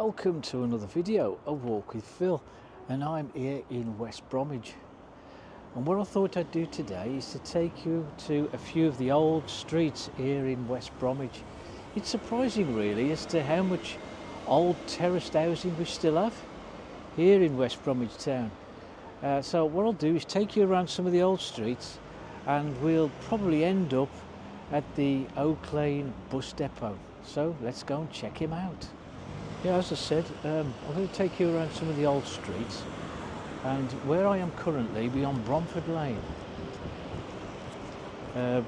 welcome to another video, A Walk with Phil, and I'm here in West Bromwich. And what I thought I'd do today is to take you to a few of the old streets here in West Bromwich. It's surprising really as to how much old terraced housing we still have here in West Bromwich town. So what I'll do is take you around some of the old streets, and we'll probably end up at the Oak Lane bus depot. So let's go and check him out. Yeah, as I said, I'm going to take you around some of the old streets, and where I am currently, we're on Bromford Lane.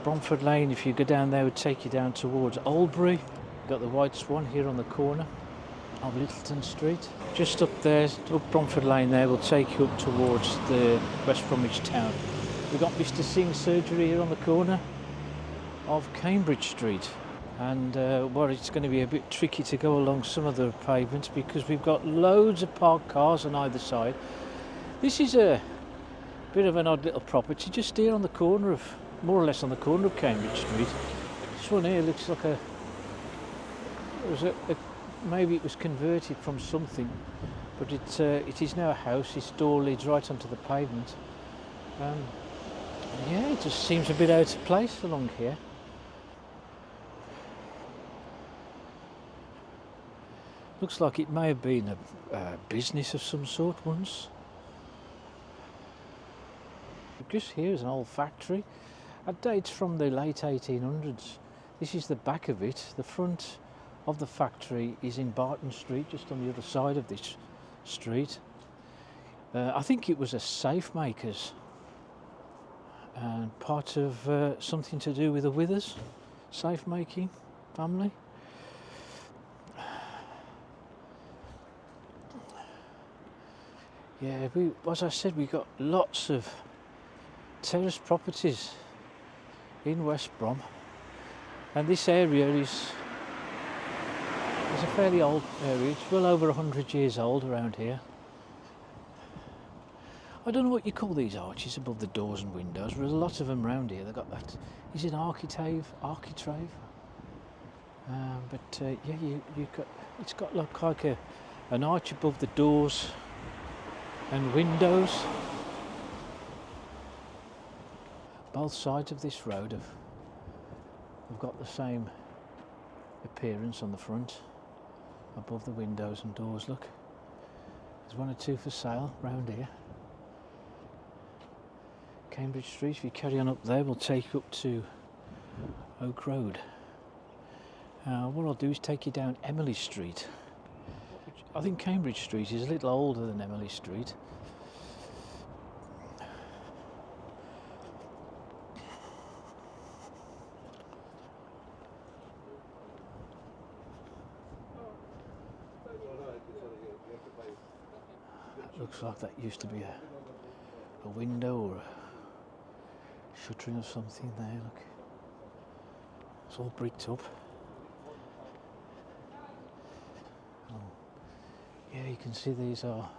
Bromford Lane, if you go down there, would take you down towards Oldbury. Got the White Swan here on the corner of Littleton Street. Just up there, up Bromford Lane there, will take you up towards the West Bromwich town. We've got Mr. Singh's surgery here on the corner of Cambridge Street. And well, it's going to be a bit tricky to go along some of the pavements because we've got loads of parked cars on either side. This is a bit of an odd little property just here on the corner of, more or less on the corner of Cambridge Street. This one here looks like maybe it was converted from something, but it is now a house. Its door leads right onto the pavement. Yeah, it just seems a bit out of place along here. Looks like it may have been a business of some sort once. Just here is an old factory. It dates from the late 1800s. This is the back of it. The front of the factory is in Barton Street, just on the other side of this street. I think it was a safe maker's and part of something to do with the Withers safe making family. Yeah, as I said, we've got lots of terrace properties in West Brom, and this area is a fairly old area. It's well over 100 years old around here. I don't know what you call these arches above the doors and windows. There's a lot of them around here. They've got that. Is it architrave? Yeah, it's got like an arch above the doors and windows. Both sides of this road have got the same appearance on the front, above the windows and doors. Look, there's one or two for sale round here. Cambridge Street, if you carry on up there, we'll take you up to Oak Road. What I'll do is take you down Emily Street. I think Cambridge Street is a little older than Emily Street. Looks like that used to be a window or a shuttering of something there, look. It's all bricked up. Yeah, you can see these are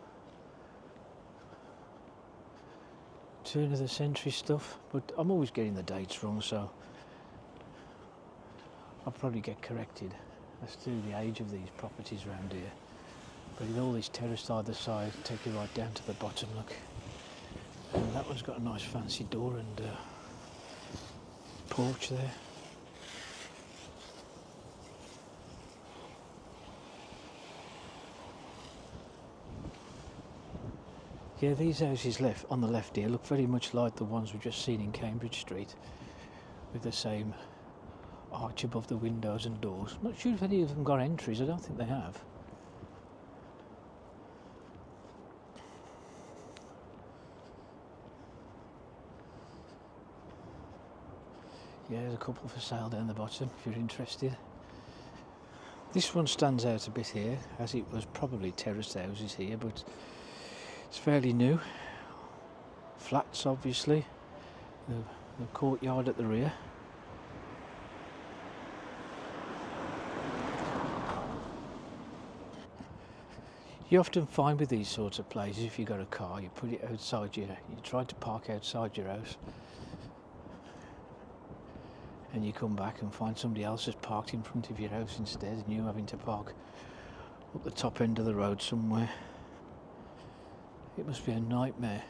turn of the century stuff, but I'm always getting the dates wrong, so I'll probably get corrected as to the age of these properties around here. But in all these terraced either side, take you right down to the bottom, look. And that one's got a nice fancy door and porch there. Yeah, these houses on the left here look very much like the ones we've just seen in Cambridge Street, with the same arch above the windows and doors. I'm not sure if any of them got entries. I don't think they have. Yeah, there's a couple for sale down the bottom if you're interested. This one stands out a bit here, as it was probably terraced houses here, but it's fairly new. Flats, obviously. The courtyard at the rear. You often find with these sorts of places, if you've got a car, you put it outside you try to park outside your house, and you come back and find somebody else has parked in front of your house instead, and you having to park up the top end of the road somewhere. It must be a nightmare.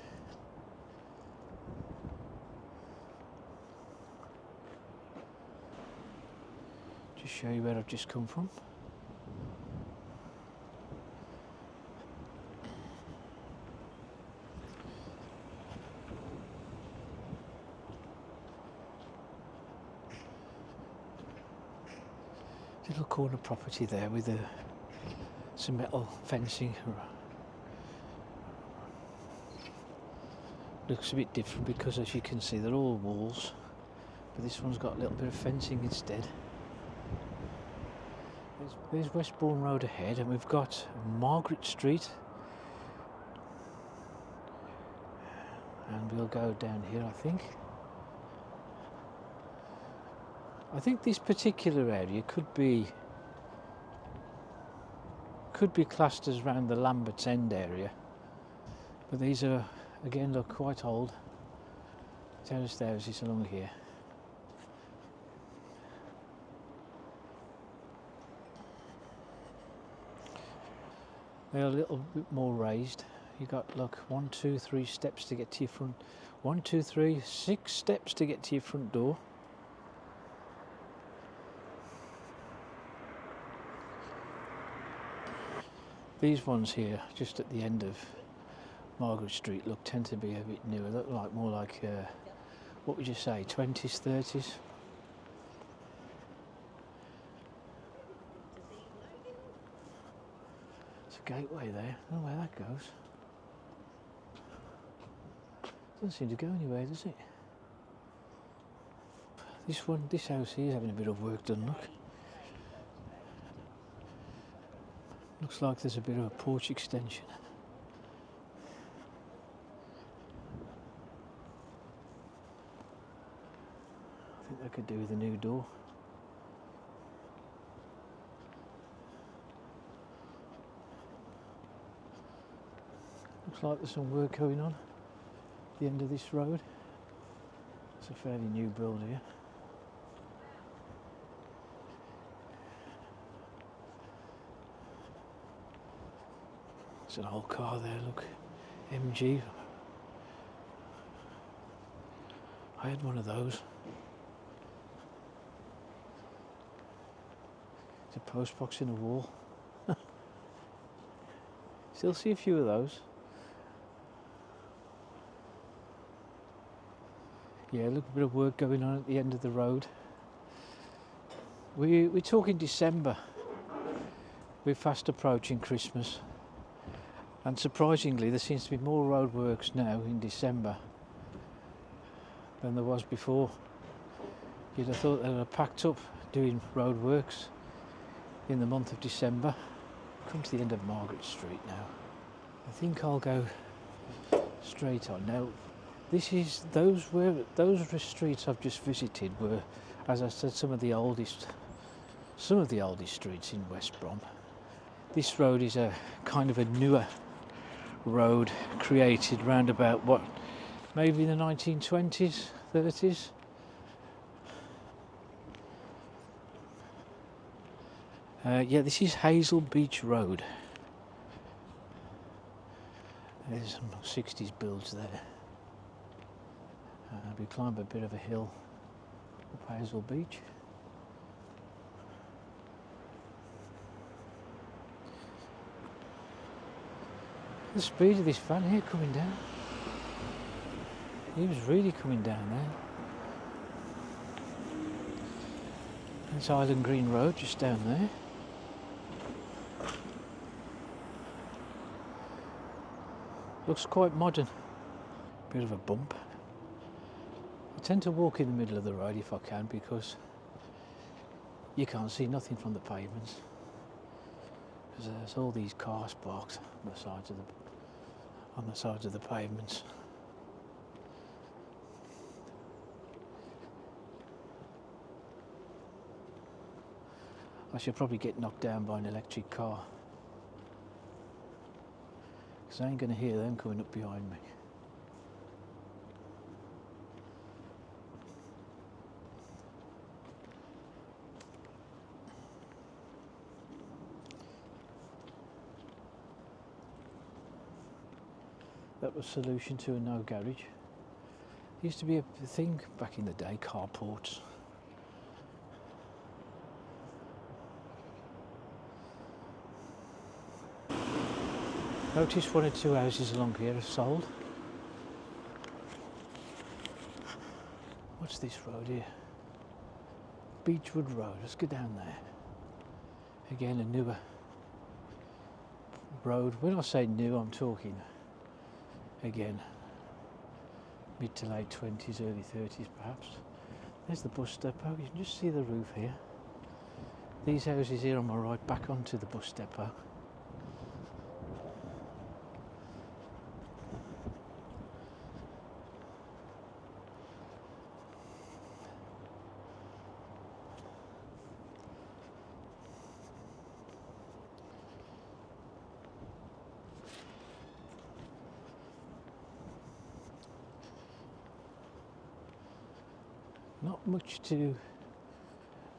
Just show you where I've just come from. Little corner property there with some metal fencing. Looks a bit different because, as you can see, they're all walls, but this one's got a little bit of fencing instead. There's West Brom Road ahead, and we've got Margaret Street, and we'll go down here. I think this particular area could be classed as around the Lambert's End area, but these are, again, look quite old terraced houses along here. They're a little bit more raised. You got, look, 1, 2, 3 steps to get to your front. 1, 2, 3, 6 steps to get to your front door. These ones here, just at the end of Margaret Street, tend to be a bit newer. Look like more like, what would you say, 20s, 30s? It's a gateway there. I don't know where that goes. Doesn't seem to go anywhere, does it? This house here is having a bit of work done, look. Looks like there's a bit of a porch extension. I think that could do with a new door. Looks like there's some work going on at the end of this road. It's a fairly new build here. There's an old car there, look, MG. I had one of those. It's a post box in a wall. Still see a few of those. Yeah, look, a bit of work going on at the end of the road. We're talking December. We're fast approaching Christmas. And surprisingly, there seems to be more roadworks now in December than there was before. You'd have thought they'd have packed up doing roadworks in the month of December. Come to the end of Margaret Street now. I think I'll go straight on. Now, those streets I've just visited were, as I said, some of the oldest streets in West Brom. This road is a kind of a newer road created round about, what, maybe in the 1920s, 30s. Yeah, this is Hazel Beach Road. There's some 60s builds there. We climb a bit of a hill up Hazel Beach. The speed of this van here coming down. He was really coming down there. There's Island Green Road just down there. Looks quite modern. Bit of a bump. I tend to walk in the middle of the road if I can, because you can't see nothing from the pavements. Because there's all these cars parked on the sides of the pavements. I should probably get knocked down by an electric car, because I ain't going to hear them coming up behind me. that was solution to a no garage. Used to be a thing back in the day, carports. Notice 1 or 2 houses along here are sold. What's this road here? Beechwood Road. Let's go down there. Again, a newer road. When I say new, I'm talking again mid to late 20s, early 30s perhaps. There's the bus depot. You can just see the roof here. These houses here on my right back onto the bus depot.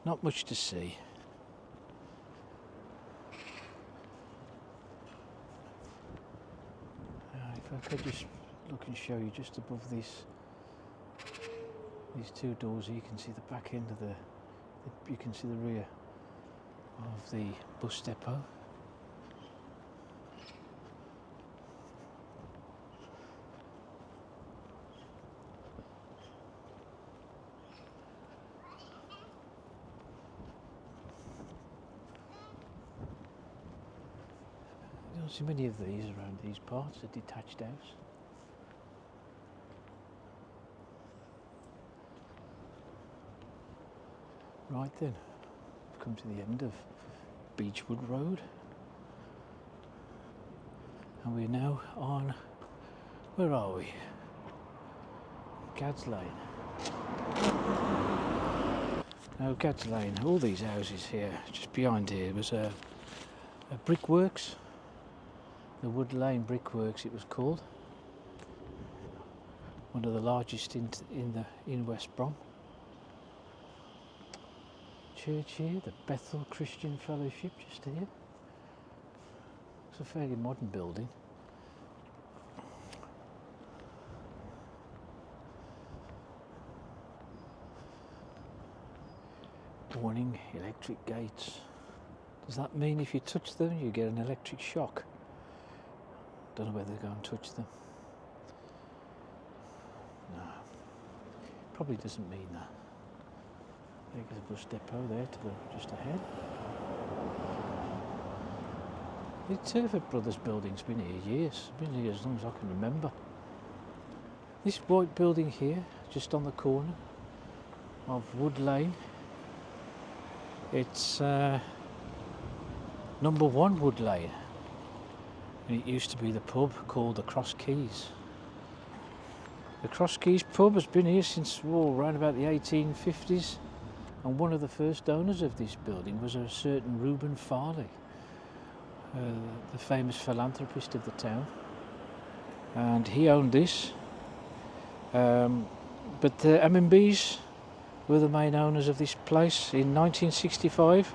Not much to see. If I could just look and show you just above these 2 doors here, you can see the back end of you can see the rear of the bus depot. I don't see many of these around these parts, a detached house. Right then, we've come to the end of Beechwood Road. And we're now on, where are we? Gads Lane. Now Gads Lane, all these houses here, just behind here was a brickworks. The Wood Lane Brickworks it was called. One of the largest in West Brom. Church here, the Bethel Christian Fellowship just here. It's a fairly modern building. Warning, electric gates. Does that mean if you touch them you get an electric shock? Don't know whether to go and touch them. No, probably doesn't mean that. There's a bus depot there to the just ahead. The Turford Brothers building's been here years. Been here as long as I can remember. This white building here, just on the corner of Wood Lane, it's number 1 Wood Lane. And it used to be the pub called the Cross Keys. The Cross Keys pub has been here since around about the 1850s, and one of the first owners of this building was a certain Reuben Farley, the famous philanthropist of the town, and he owned this. But the M&Bs were the main owners of this place in 1965,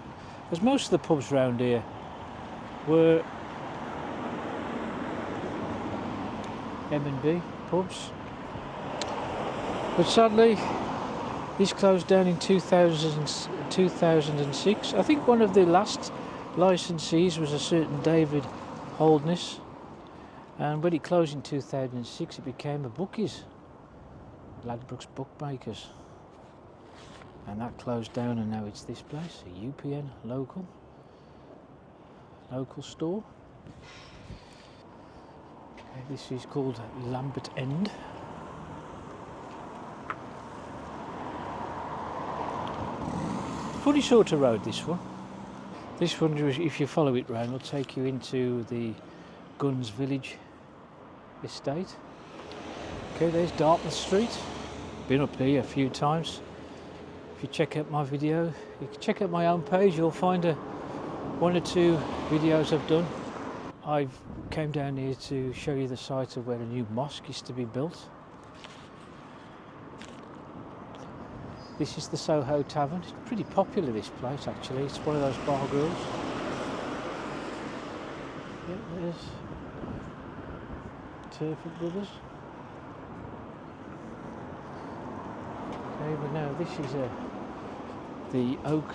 as most of the pubs round here were M&B pubs. But sadly this closed down in 2006. I think one of the last licensees was a certain David Holdness, and when it closed in 2006 it became a Bookies, Ladbrokes Bookmakers, and that closed down, and now it's this place, a UPN local store. This is called Lambert End. Funny sort of road, this one. This one, if you follow it round, will take you into the Guns Village estate. Okay, there's Dartmouth Street. Been up here a few times. If you check out my video, you can check out my own page, you'll find 1 or 2 videos I've done. I came down here to show you the site of where a new mosque is to be built. This is the Soho Tavern. It's pretty popular, this place, actually. It's one of those bar grills. Yeah, there's Turford Brothers. Okay, but now this is the Oak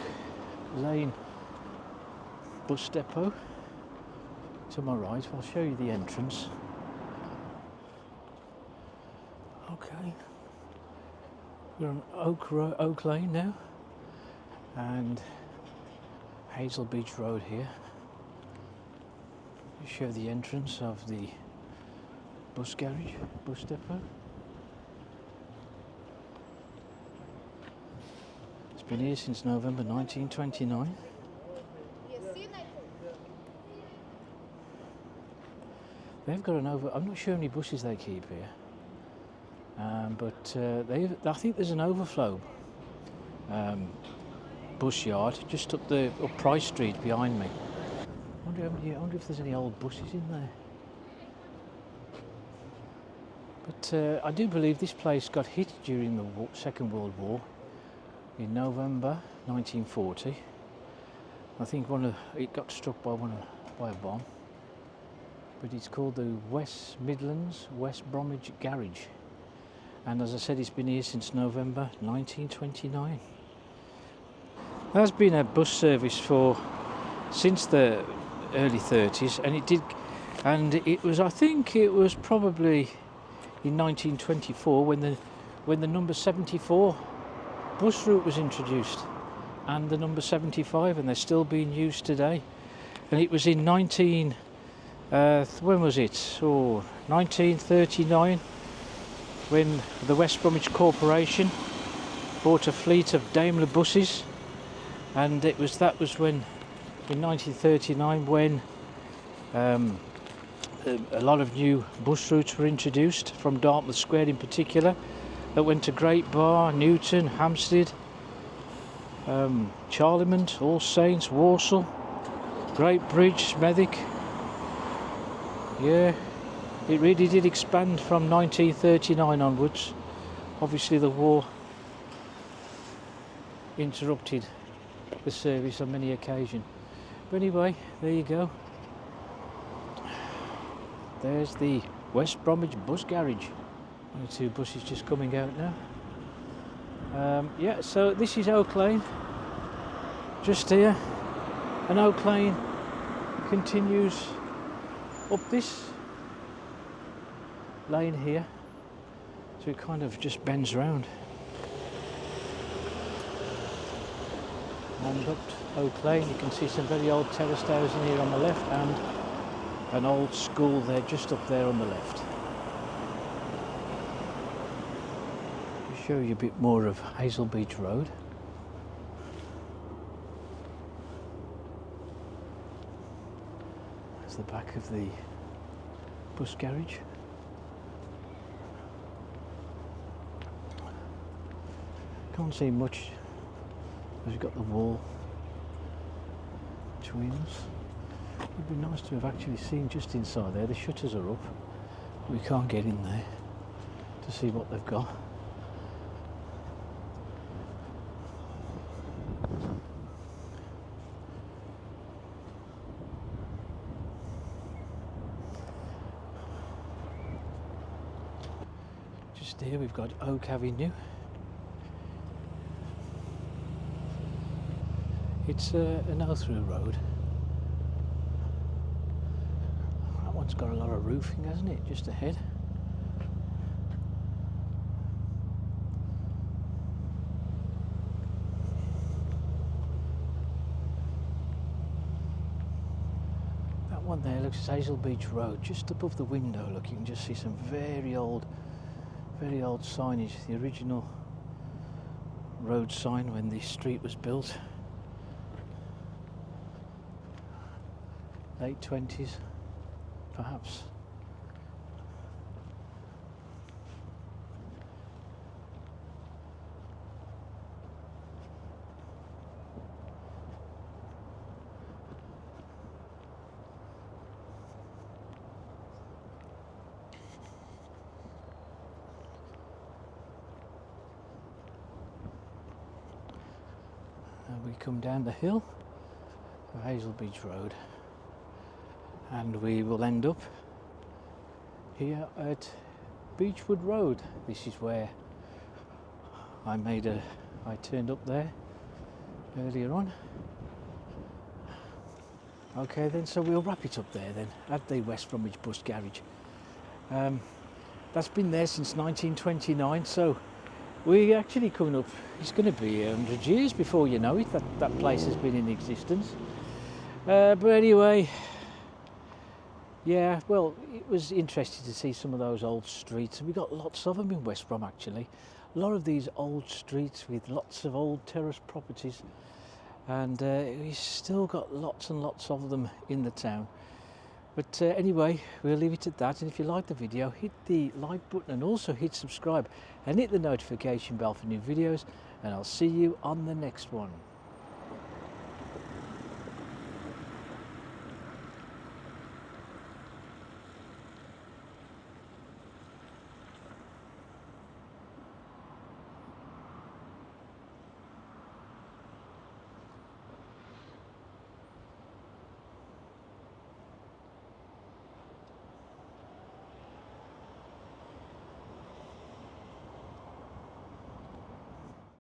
Lane bus depot. To my right, I'll show you the entrance. Okay, we're on Oak Lane now, and Hazel Beach Road here. We show the entrance of the bus garage, bus depot. It's been here since November 1929. They've got I'm not sure how many buses they keep here, but I think there's an overflow bus yard just up Price Street behind me. I wonder if there's any old buses in there. But I do believe this place got hit during the Second World War in November 1940. I think it got struck by a bomb. But it's called the West Midlands West Bromwich Garage, and as I said, it's been here since November 1929. There's been a bus service since the early 30s, and I think it was probably in 1924 when the number 74 bus route was introduced, and the number 75, and they're still being used today. And it was in when was it? 1939, when the West Bromwich Corporation bought a fleet of Daimler buses, and that was when, in 1939, when a lot of new bus routes were introduced from Dartmouth Square in particular, that went to Great Bar, Newton, Hampstead, Charlemont, All Saints, Walsall, Great Bridge, Smethwick. Yeah, it really did expand from 1939 onwards. Obviously the war interrupted the service on many occasions. But anyway, there you go. There's the West Bromwich Bus Garage. One or two buses just coming out now. Yeah, so this is Oak Lane, just here. And Oak Lane continues up this lane here, so it kind of just bends round. And up Oak Lane you can see some very old terraced housing here on the left, and an old school there just up there on the left. I'll show you a bit more of Hazel Beach Road. That's the back of the bus garage. Can't see much because we've got the wall between us. It'd be nice to have actually seen just inside there. The shutters are up. We can't get in there to see what they've got. Just here we've got Oak Avenue. It's a no-through road. That one's got a lot of roofing, hasn't it, just ahead? That one there looks like Hazel Beach Road. Just above the window, look, you can just see some very old signage. The original road sign when the street was built. Late 20s, perhaps. And we come down the hill of Hazel Beach Road, and we will end up here at Beechwood Road. This is where I turned up there earlier on. Okay then, so we'll wrap it up there then at the West Bromwich Bus Garage. That's been there since 1929, so we're actually coming up, it's going to be 100 years before you know it, that place has been in existence. But anyway, yeah, well, it was interesting to see some of those old streets. We've got lots of them in West Brom actually. A lot of these old streets with lots of old terrace properties, and we've still got lots and lots of them in the town. But anyway, we'll leave it at that, and if you like the video, hit the like button and also hit subscribe and hit the notification bell for new videos, and I'll see you on the next one.